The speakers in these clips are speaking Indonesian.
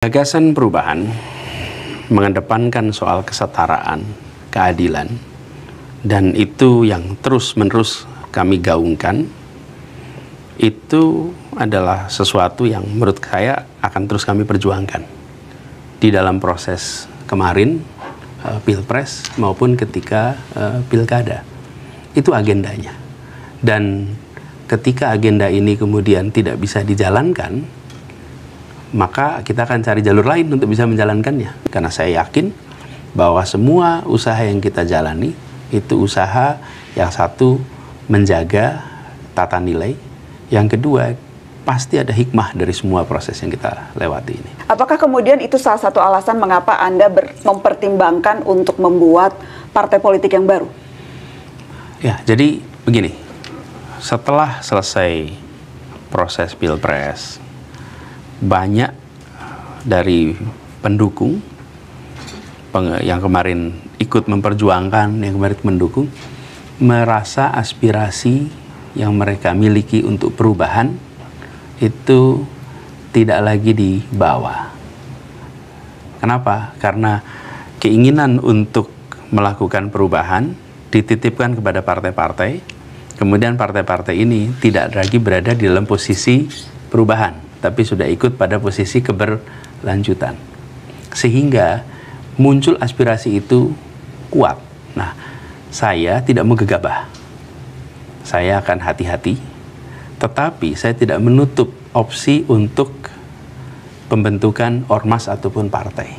Gagasan perubahan mengedepankan soal kesetaraan, keadilan, dan itu yang terus-menerus kami gaungkan. Itu adalah sesuatu yang menurut saya akan terus kami perjuangkan di dalam proses kemarin, Pilpres maupun ketika Pilkada. Itu agendanya. Dan ketika agenda ini kemudian tidak bisa dijalankan, maka kita akan cari jalur lain untuk bisa menjalankannya. Karena saya yakin bahwa semua usaha yang kita jalani itu usaha yang satu menjaga tata nilai, yang kedua pasti ada hikmah dari semua proses yang kita lewati ini. Apakah kemudian itu salah satu alasan mengapa Anda mempertimbangkan untuk membuat partai politik yang baru? Ya, jadi begini, setelah selesai proses Pilpres, banyak dari pendukung yang kemarin ikut memperjuangkan, yang kemarin mendukung, merasa aspirasi yang mereka miliki untuk perubahan itu tidak lagi dibawa. Kenapa? Karena keinginan untuk melakukan perubahan dititipkan kepada partai-partai, kemudian partai-partai ini tidak lagi berada di dalam posisi perubahan, tapi sudah ikut pada posisi keberlanjutan. Sehingga muncul aspirasi itu kuat. Nah, saya tidak mau gegabah. Saya akan hati-hati, tetapi saya tidak menutup opsi untuk pembentukan ormas ataupun partai.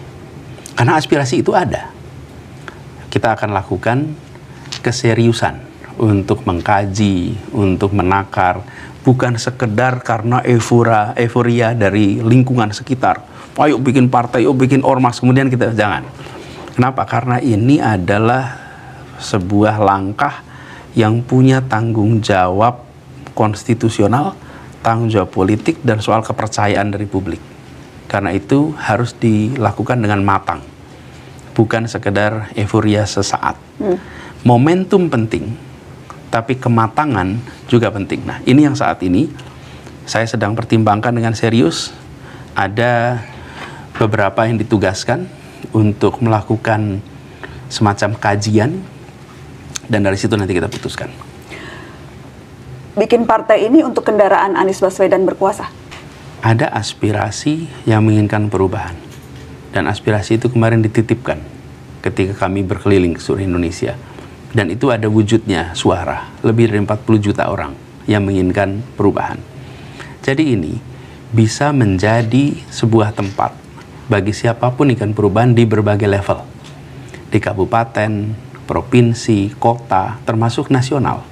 Karena aspirasi itu ada. Kita akan lakukan keseriusan untuk mengkaji, untuk menakar, bukan sekedar karena euforia dari lingkungan sekitar. Ayo bikin partai, ayo bikin ormas, kemudian kita jangan. Kenapa? Karena ini adalah sebuah langkah yang punya tanggung jawab konstitusional, tanggung jawab politik, dan soal kepercayaan dari publik. Karena itu harus dilakukan dengan matang, bukan sekedar euforia sesaat. Momentum penting, tapi kematangan juga penting. Nah, ini yang saat ini saya sedang pertimbangkan dengan serius. Ada beberapa yang ditugaskan untuk melakukan semacam kajian, dan dari situ nanti kita putuskan. Bikin partai ini untuk kendaraan Anies Baswedan berkuasa? Ada aspirasi yang menginginkan perubahan. Dan aspirasi itu kemarin dititipkan ketika kami berkeliling ke seluruh Indonesia. Dan itu ada wujudnya suara, lebih dari 40 juta orang yang menginginkan perubahan. Jadi ini bisa menjadi sebuah tempat bagi siapapun ingin perubahan di berbagai level. Di kabupaten, provinsi, kota, termasuk nasional.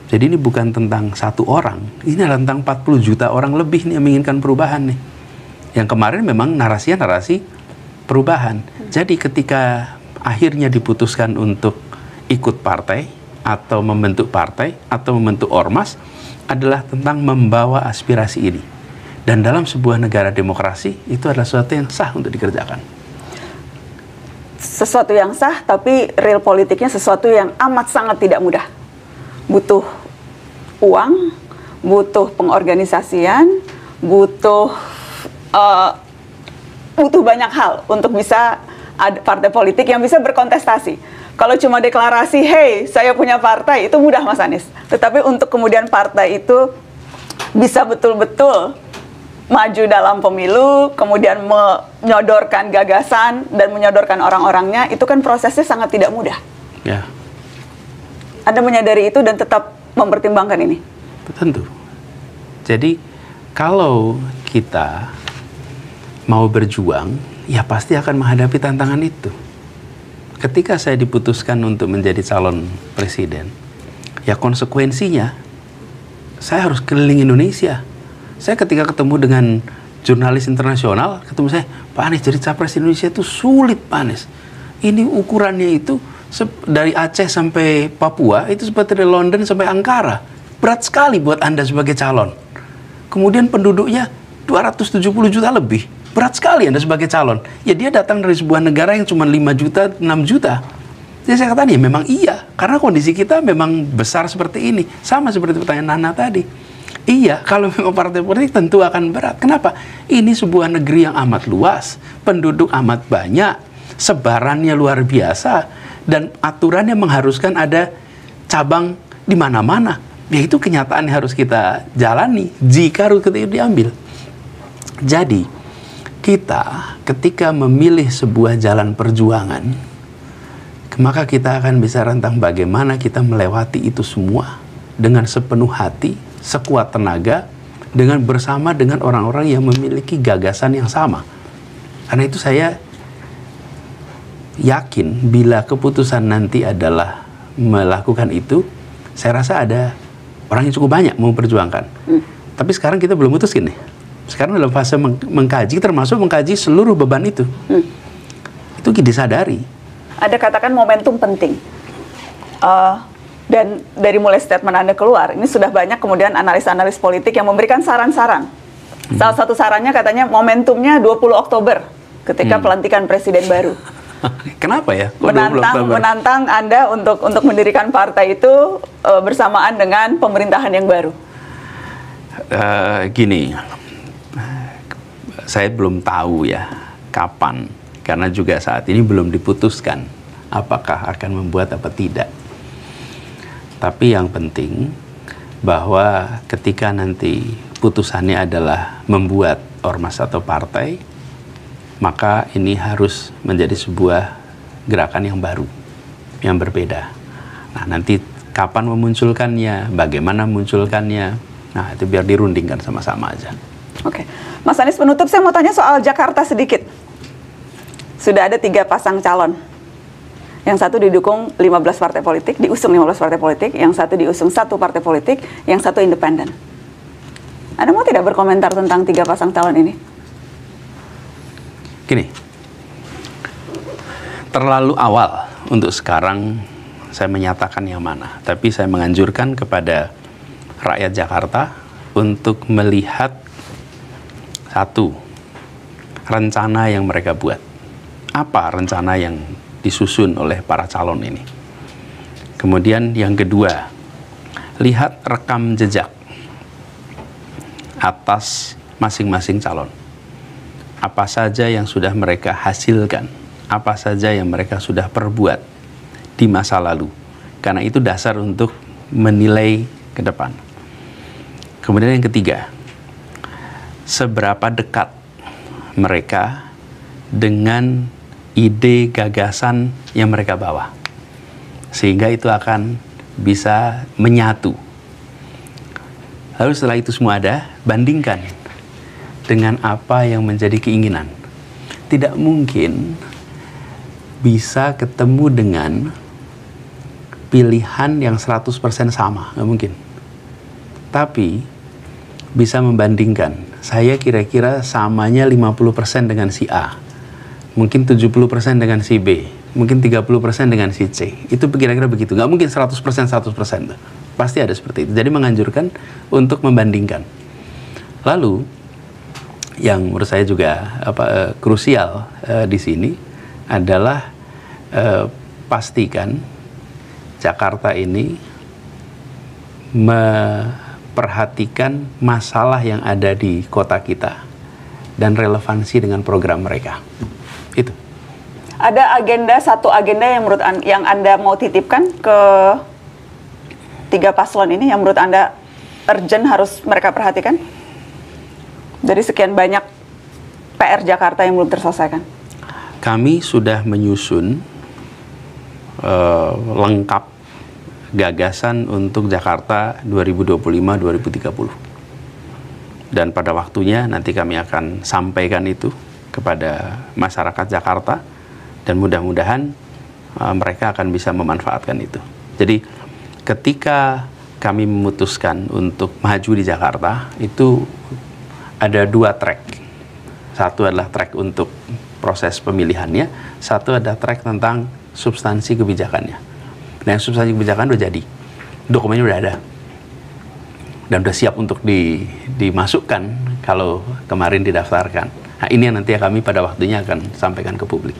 Jadi ini bukan tentang satu orang, ini adalah tentang 40 juta orang lebih nih yang menginginkan perubahan nih. Yang kemarin memang narasinya narasi perubahan. Jadi ketika akhirnya diputuskan untuk ikut partai, atau membentuk partai, atau membentuk ormas, adalah tentang membawa aspirasi ini. Dan dalam sebuah negara demokrasi, itu adalah sesuatu yang sah untuk dikerjakan. Sesuatu yang sah, tapi real politiknya sesuatu yang amat sangat tidak mudah. Butuh uang, butuh pengorganisasian, butuh banyak hal untuk bisa ada partai politik yang bisa berkontestasi. Kalau cuma deklarasi, hey, saya punya partai, itu mudah, Mas Anies. Tetapi untuk kemudian partai itu bisa betul-betul maju dalam pemilu, kemudian menyodorkan gagasan dan menyodorkan orang-orangnya, itu kan prosesnya sangat tidak mudah. Ya. Anda menyadari itu dan tetap mempertimbangkan ini? Tentu. Jadi, kalau kita mau berjuang, ya pasti akan menghadapi tantangan itu. Ketika saya diputuskan untuk menjadi calon presiden, ya konsekuensinya saya harus keliling Indonesia. Saya ketika ketemu dengan jurnalis internasional, ketemu saya, Pak Anies jadi capres Indonesia itu sulit, Pak Anies. Ini ukurannya itu dari Aceh sampai Papua, itu seperti dari London sampai Ankara. Berat sekali buat Anda sebagai calon. Kemudian penduduknya 270 juta lebih. Berat sekali Anda sebagai calon. Ya dia datang dari sebuah negara yang cuma 5 juta, 6 juta. Jadi saya katakan ya memang iya. Karena kondisi kita memang besar seperti ini. Sama seperti pertanyaan Nana tadi. Iya, kalau memang partai politik tentu akan berat. Kenapa? Ini sebuah negeri yang amat luas, penduduk amat banyak, sebarannya luar biasa, dan aturannya mengharuskan ada cabang di mana-mana. Ya itu kenyataan yang harus kita jalani jika rute itu diambil. Jadi, kita ketika memilih sebuah jalan perjuangan, maka kita akan bisa rentang bagaimana kita melewati itu semua dengan sepenuh hati, sekuat tenaga, dengan bersama dengan orang-orang yang memiliki gagasan yang sama. Karena itu saya yakin bila keputusan nanti adalah melakukan itu, saya rasa ada orang yang cukup banyak mau memperjuangkan. Tapi sekarang kita belum putuskan nih. Sekarang dalam fase mengkaji, termasuk mengkaji seluruh beban itu. Itu disadari. Ada katakan momentum penting. Dan dari mulai statement Anda keluar, ini sudah banyak kemudian analis-analis politik yang memberikan saran-saran. Salah satu sarannya katanya momentumnya 20 Oktober ketika pelantikan presiden baru. Kenapa ya? Menantang Anda untuk mendirikan partai itu bersamaan dengan pemerintahan yang baru. Gini, saya belum tahu ya kapan, karena juga saat ini belum diputuskan apakah akan membuat apa tidak. Tapi yang penting bahwa ketika nanti putusannya adalah membuat ormas atau partai, maka ini harus menjadi sebuah gerakan yang baru, yang berbeda. Nah, nanti kapan memunculkannya, bagaimana memunculkannya, nah itu biar dirundingkan sama-sama aja. Oke, Mas Anies, penutup saya mau tanya soal Jakarta sedikit. Sudah ada 3 pasang calon. Yang satu didukung 15 partai politik, diusung 15 partai politik, yang satu diusung 1 partai politik, yang satu independen. Anda mau tidak berkomentar tentang 3 pasang calon ini? Gini, terlalu awal untuk sekarang saya menyatakan yang mana. Tapi saya menganjurkan kepada rakyat Jakarta untuk melihat satu, rencana yang mereka buat. Apa rencana yang disusun oleh para calon ini? Kemudian yang kedua, lihat rekam jejak atas masing-masing calon. Apa saja yang sudah mereka hasilkan, apa saja yang mereka sudah perbuat di masa lalu. Karena itu dasar untuk menilai ke depan. Kemudian yang ketiga, seberapa dekat mereka dengan ide gagasan yang mereka bawa, sehingga itu akan bisa menyatu. Lalu setelah itu semua ada, bandingkan dengan apa yang menjadi keinginan. Tidak mungkin bisa ketemu dengan pilihan yang 100% sama, nggak mungkin. Tapi bisa membandingkan, saya kira-kira samanya 50% dengan si A, mungkin 70% dengan si B, mungkin 30% dengan si C. Itu kira-kira begitu. Nggak mungkin 100% 100%. Pasti ada seperti itu. Jadi menganjurkan untuk membandingkan. Lalu, yang menurut saya juga krusial di sini adalah pastikan Jakarta ini memperhatikan masalah yang ada di kota kita dan relevansi dengan program mereka. Itu. Ada satu agenda yang menurut yang Anda mau titipkan ke 3 paslon ini yang menurut Anda urgent harus mereka perhatikan? Dari sekian banyak PR Jakarta yang belum terselesaikan. Kami sudah menyusun lengkap gagasan untuk Jakarta 2025-2030. Dan pada waktunya nanti kami akan sampaikan itu kepada masyarakat Jakarta, dan mudah-mudahan mereka akan bisa memanfaatkan itu. Jadi ketika kami memutuskan untuk maju di Jakarta, itu ada 2 track. Satu adalah track untuk proses pemilihannya, satu adalah track tentang substansi kebijakannya. Nah, yang substansi kebijakan udah jadi, dokumennya udah ada, dan udah siap untuk dimasukkan kalau kemarin didaftarkan. Nah, ini yang nanti kami pada waktunya akan sampaikan ke publik.